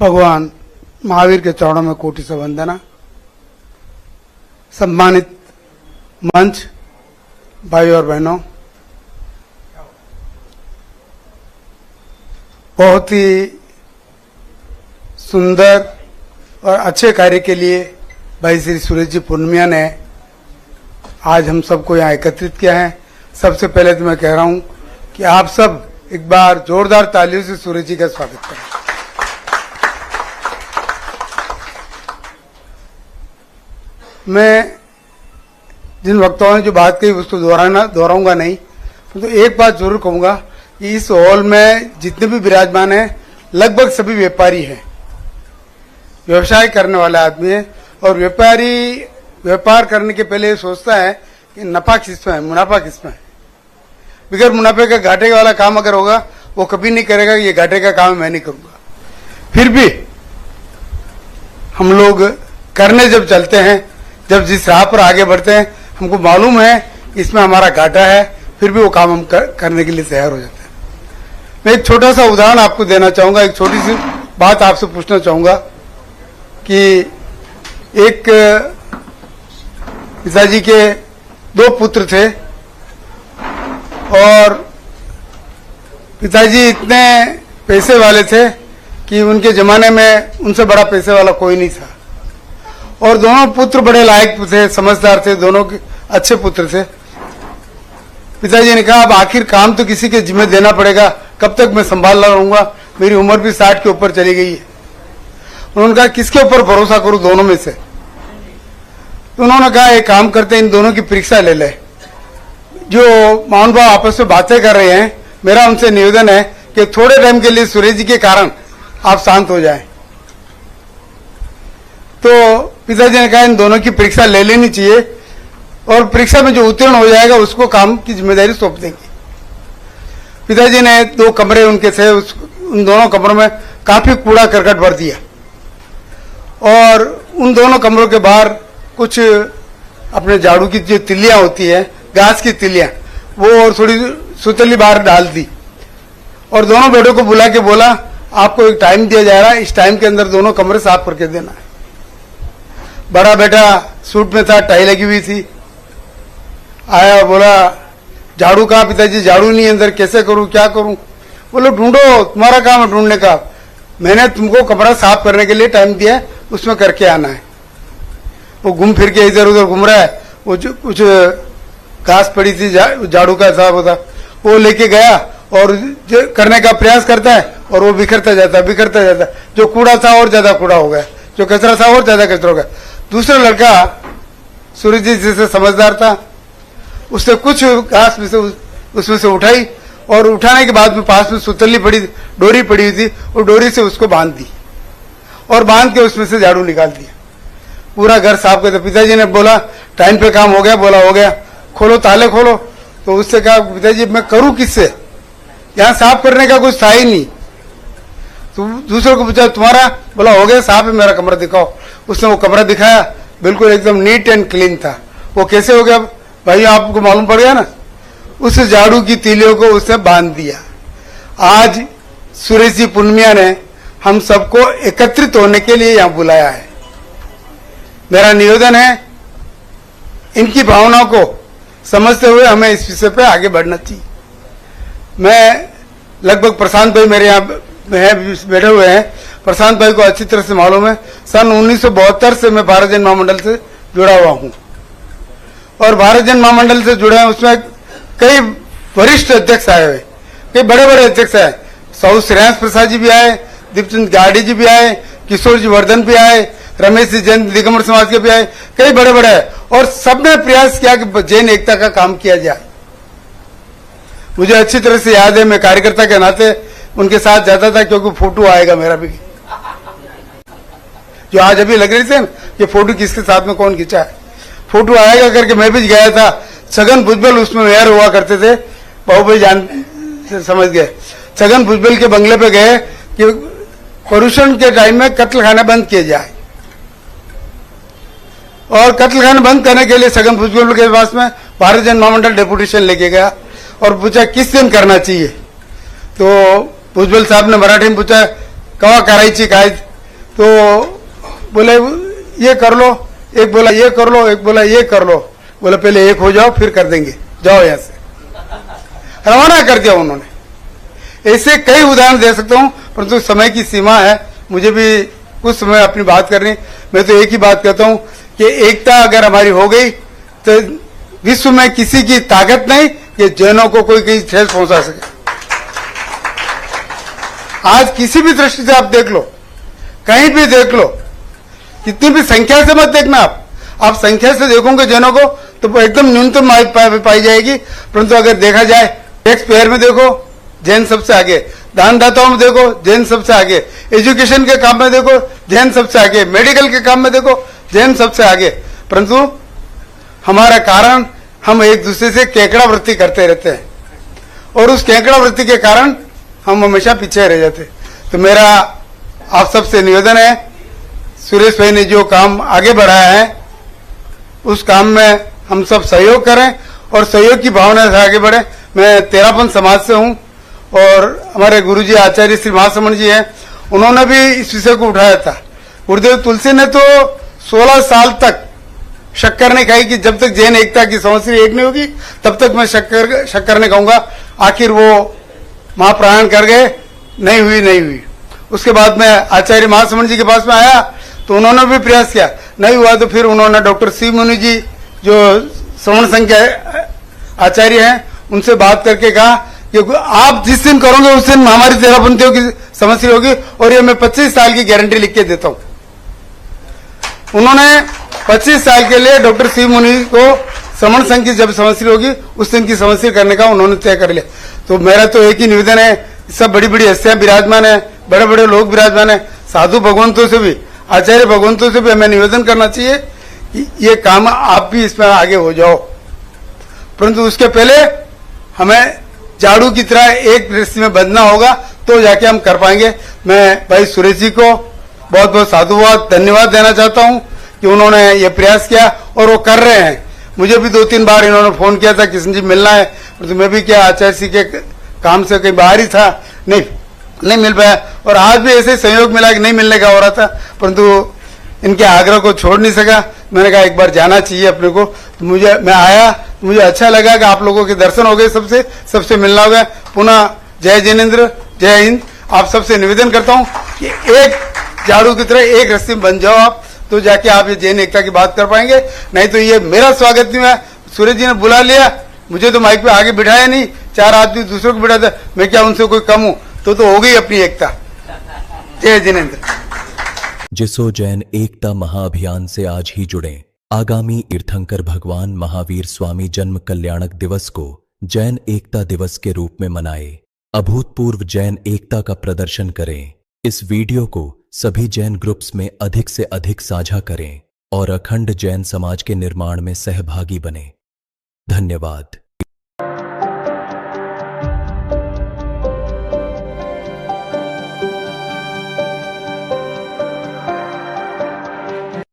भगवान महावीर के चरणों में कोटि से वंदना। सम्मानित मंच, भाई और बहनों, बहुत ही सुंदर और अच्छे कार्य के लिए भाई श्री सुरेश जी पूर्णिया ने आज हम सबको यहाँ एकत्रित किया है। सबसे पहले तो मैं कह रहा हूँ कि आप सब एक बार जोरदार तालियों से सुरेश जी का स्वागत करें। मैं जिन वक्ताओं ने जो बात कही उसको दोहराऊंगा नहीं, तो एक बात जरूर कहूंगा कि इस हॉल में जितने भी विराजमान हैं लगभग सभी व्यापारी हैं, व्यवसाय करने वाले आदमी हैं। और व्यापारी व्यापार करने के पहले ये सोचता है कि नफा किसमें है, मुनाफा किसमें है। बगैर मुनाफे का घाटे वाला काम अगर होगा वो कभी नहीं करेगा कि ये घाटे का काम मैं नहीं करूंगा। फिर भी हम लोग करने जब चलते हैं, जब जिस राह पर आगे बढ़ते हैं, हमको मालूम है इसमें हमारा घाटा है, फिर भी वो काम हम करने के लिए तैयार हो जाते हैं। मैं एक छोटा सा उदाहरण आपको देना चाहूंगा, एक छोटी सी बात आपसे पूछना चाहूंगा कि एक पिताजी के दो पुत्र थे और पिताजी इतने पैसे वाले थे कि उनके जमाने में उनसे बड़ा पैसे वाला कोई नहीं था। और दोनों पुत्र बड़े लायक थे, समझदार थे, दोनों के अच्छे पुत्र थे। पिताजी ने कहा अब आखिर काम तो किसी के जिम्मे देना पड़ेगा, कब तक मैं संभाल रहूंगा, मेरी उम्र भी 60 के ऊपर चली गई है। उन्होंने कहा किसके ऊपर भरोसा करूं दोनों में से। तो उन्होंने कहा एक काम करते इन दोनों की परीक्षा ले ले। जो महानुभाव आपस में बातें कर रहे हैं, मेरा उनसे निवेदन है कि थोड़े टाइम के लिए सुरेश जी के कारण आप शांत हो जाएं। तो पिताजी ने कहा इन दोनों की परीक्षा ले लेनी चाहिए और परीक्षा में जो उत्तीर्ण हो जाएगा उसको काम की जिम्मेदारी सौंप देंगे। पिताजी ने 2 कमरे उनके थे, उन दोनों कमरों में काफी कूड़ा करकट भर दिया और उन दोनों कमरों के बाहर कुछ अपने झाड़ू की जो तिलियां होती है, घास की तिलियां, वो और थोड़ी सुतली बाहर डाल दी और दोनों बेटों को बुला के बोला आपको एक टाइम दिया जा रहा है, इस टाइम के अंदर दोनों कमरे साफ करके देना है। बड़ा बेटा सूट में था, टाई लगी हुई थी, आया बोला झाड़ू कहाँ पिताजी, झाड़ू नहीं अंदर, कैसे करूं क्या करूं। बोलो ढूंढो, तुम्हारा काम है ढूंढने का, मैंने तुमको कमरा साफ करने के लिए टाइम दिया है, उसमें करके आना है। वो घूम फिर के इधर उधर घूम रहा है, वो जो कुछ घास पड़ी थी झाड़ू का साफ होता, वो लेके गया और करने का प्रयास करता है और वो बिखरता जाता है। जो कूड़ा था और ज्यादा कूड़ा हो गया, जो कचरा था और ज्यादा कचरा हो गया। दूसरा लड़का सूरज जी जैसे समझदार था, उसने कुछ घास में से उसमें से उठाई और उठाने के बाद में पास में सुतली पड़ी डोरी पड़ी हुई थी, वो डोरी से उसको बांध दी और बांध के उसमें से झाड़ू निकाल दिया। पूरा घर साफ करते। पिताजी ने बोला टाइम पे काम हो गया, बोला हो गया, खोलो ताले खोलो। तो उससे कहा पिताजी मैं करूं किससे, यहाँ साफ करने का कुछ था ही नहीं। तो दूसरे को पूछा तुम्हारा, बोला हो गया साफ है, मेरा कमरा दिखाओ। उसने वो कमरा दिखाया, बिल्कुल एकदम नीट एंड क्लीन था। वो कैसे हो गया भाई, आपको मालूम पड़ गया ना, उस झाड़ू की तीलियों को उसने बांध दिया। आज सुरेश जी पूर्णिया ने हम सबको एकत्रित होने के लिए यहाँ बुलाया है। मेरा निवेदन है इनकी भावनाओं को समझते हुए हमें इस विषय पे आगे बढ़ना चाहिए। मैं लगभग प्रशांत भाई मेरे यहाँ बैठे हुए हैं, प्रशांत भाई को अच्छी तरह से मालूम है, सन 1972 से मैं भारत जन महामंडल से जुड़ा हुआ हूँ और भारत जन महामंडल से जुड़े हैं उसमें कई वरिष्ठ अध्यक्ष आए हुए, कई बड़े बड़े अध्यक्ष आए। साहू श्रेयांश प्रसाद जी भी आए, दीपचंद गाड़ी जी भी आए, किशोर जी वर्धन भी आए, रमेश जी जैन दिगंबर समाज के भी आए, कई बड़े बड़े आए और सबने प्रयास किया कि जैन एकता का काम किया जाए। मुझे अच्छी तरह से याद है, मैं कार्यकर्ता के नाते उनके साथ जाता था क्योंकि फोटो आएगा मेरा भी, जो आज अभी लग रही थी कि फोटो किसके साथ में कौन खींचा है, फोटो आएगा करके मैं भी गया था। छगन भुजबल उसमें मेयर हुआ करते थे, बाबू जान समझ गए। छगन भुजबल के बंगले पे गए कि पर्यूषण के टाइम में कत्ल खाने बंद किए जाए और कत्ल खाने बंद करने के लिए छगन भुजबल के पास में भारत जन महामंडल डेपुटेशन लेके गया और पूछा किस दिन करना चाहिए। तो भुजबल साहब ने मराठी में पूछा कवा करायची काय, तो बोले ये कर लो, एक बोला ये कर लो, एक बोला ये कर लो, बोले पहले एक हो जाओ फिर कर देंगे, जाओ यहां से, रवाना कर दिया उन्होंने। ऐसे कई उदाहरण दे सकता हूं, परंतु समय की सीमा है, मुझे भी कुछ समय अपनी बात करनी। मैं तो एक ही बात कहता हूं कि एकता अगर हमारी हो गई तो विश्व में किसी की ताकत नहीं कि जैनों को कोई कहीं ठेस पहुंचा सके। आज किसी भी दृष्टि से आप देख लो, कहीं भी देख लो, कितनी भी संख्या से मत देखना, आप संख्या से देखोगे जैनों को तो एकदम न्यूनतम पाई जाएगी, परंतु अगर देखा जाए टैक्स पेयर में देखो जैन सबसे आगे, दानदाताओं में देखो जैन सबसे आगे, एजुकेशन के काम में देखो जैन सबसे आगे, मेडिकल के काम में देखो जैन सबसे आगे, परंतु हमारा कारण हम एक दूसरे से केकड़ा वृत्ति करते रहते हैं और उस केकड़ा वृत्ति के कारण हम हमेशा पीछे रह जाते। तो मेरा आप सबसे निवेदन है, सुरेश भाई ने जो काम आगे बढ़ाया है उस काम में हम सब सहयोग करें और सहयोग की भावना से आगे बढ़े। मैं तेरापन समाज से हूं और हमारे गुरुजी आचार्य श्री महासमण जी हैं, उन्होंने भी इस विषय को उठाया था। गुरुदेव तुलसी ने तो 16 साल तक शक्कर नहीं खाई कि जब तक जैन एकता की समस्या एक नहीं होगी तब तक मैं शक्कर नहीं खाऊंगा। आखिर वो महाप्राण कर गए, नहीं हुई। उसके बाद मैं आचार्य महासमण जी के पास में आया तो उन्होंने भी प्रयास किया, नहीं हुआ तो फिर उन्होंने डॉक्टर सी मुनि जी जो श्रवण संघ के आचार्य हैं उनसे बात करके कहा कि आप जिस दिन करोगे उस दिन हमारी तेरापंथियों की समस्या होगी और ये मैं 25 साल की गारंटी लिख के देता हूं। उन्होंने 25 साल के लिए डॉक्टर सी मुनि को श्रवण संघ की जब समस्या होगी उस दिन की समस्या करने का उन्होंने तय कर लिया। तो मेरा तो एक ही निवेदन है, सब बड़ी बड़ी हस्तियां विराजमान है, बड़े बड़े लोग विराजमान है, साधु भगवंतों से भी, आचार्य भगवंतों से भी हमें निवेदन करना चाहिए कि ये काम आप भी इसमें आगे हो जाओ, परंतु उसके पहले हमें झाड़ू की तरह एक दृष्टि में बंधना होगा तो जाके हम कर पाएंगे। मैं भाई सुरेश जी को बहुत बहुत साधुवाद धन्यवाद देना चाहता हूं कि उन्होंने ये प्रयास किया और वो कर रहे हैं। मुझे भी 2-3 बार इन्होंने फोन किया था किशन जी मिलना है, तो मैं भी क्या आचार्य जी के काम से कहीं बाहर ही था, नहीं मिल पाया और आज भी ऐसे सहयोग मिला कि नहीं मिलने का हो रहा था, परंतु इनके आग्रह को छोड़ नहीं सका। मैंने कहा एक बार जाना चाहिए अपने को, तो मैं आया, तो मुझे अच्छा लगा कि आप लोगों के दर्शन हो गए, सबसे मिलना हो गया। पुनः जय जिनेंद्र, जय हिंद। आप सबसे निवेदन करता हूं कि एक झाड़ू की तरह एक रस्सी में बन जाओ आप, तो जाके आप ये जैन एकता की बात कर पाएंगे। नहीं तो ये मेरा स्वागत नहीं हुआ, सूरज जी ने बुला लिया, मुझे तो माइक पे आगे बिठाया नहीं, 4 आदमी दूसरों को बिठाता, मैं क्या उनसे कोई कम हूं? तो हो गई अपनी एकता। जय जिनेंद्र। जिसो जैन एकता महाअभियान से आज ही जुड़ें। आगामी तीर्थंकर भगवान महावीर स्वामी जन्म कल्याणक दिवस को जैन एकता दिवस के रूप में मनाएं। अभूतपूर्व जैन एकता का प्रदर्शन करें। इस वीडियो को सभी जैन ग्रुप्स में अधिक से अधिक साझा करें और अखंड जैन समाज के निर्माण में सहभागी बने। धन्यवाद।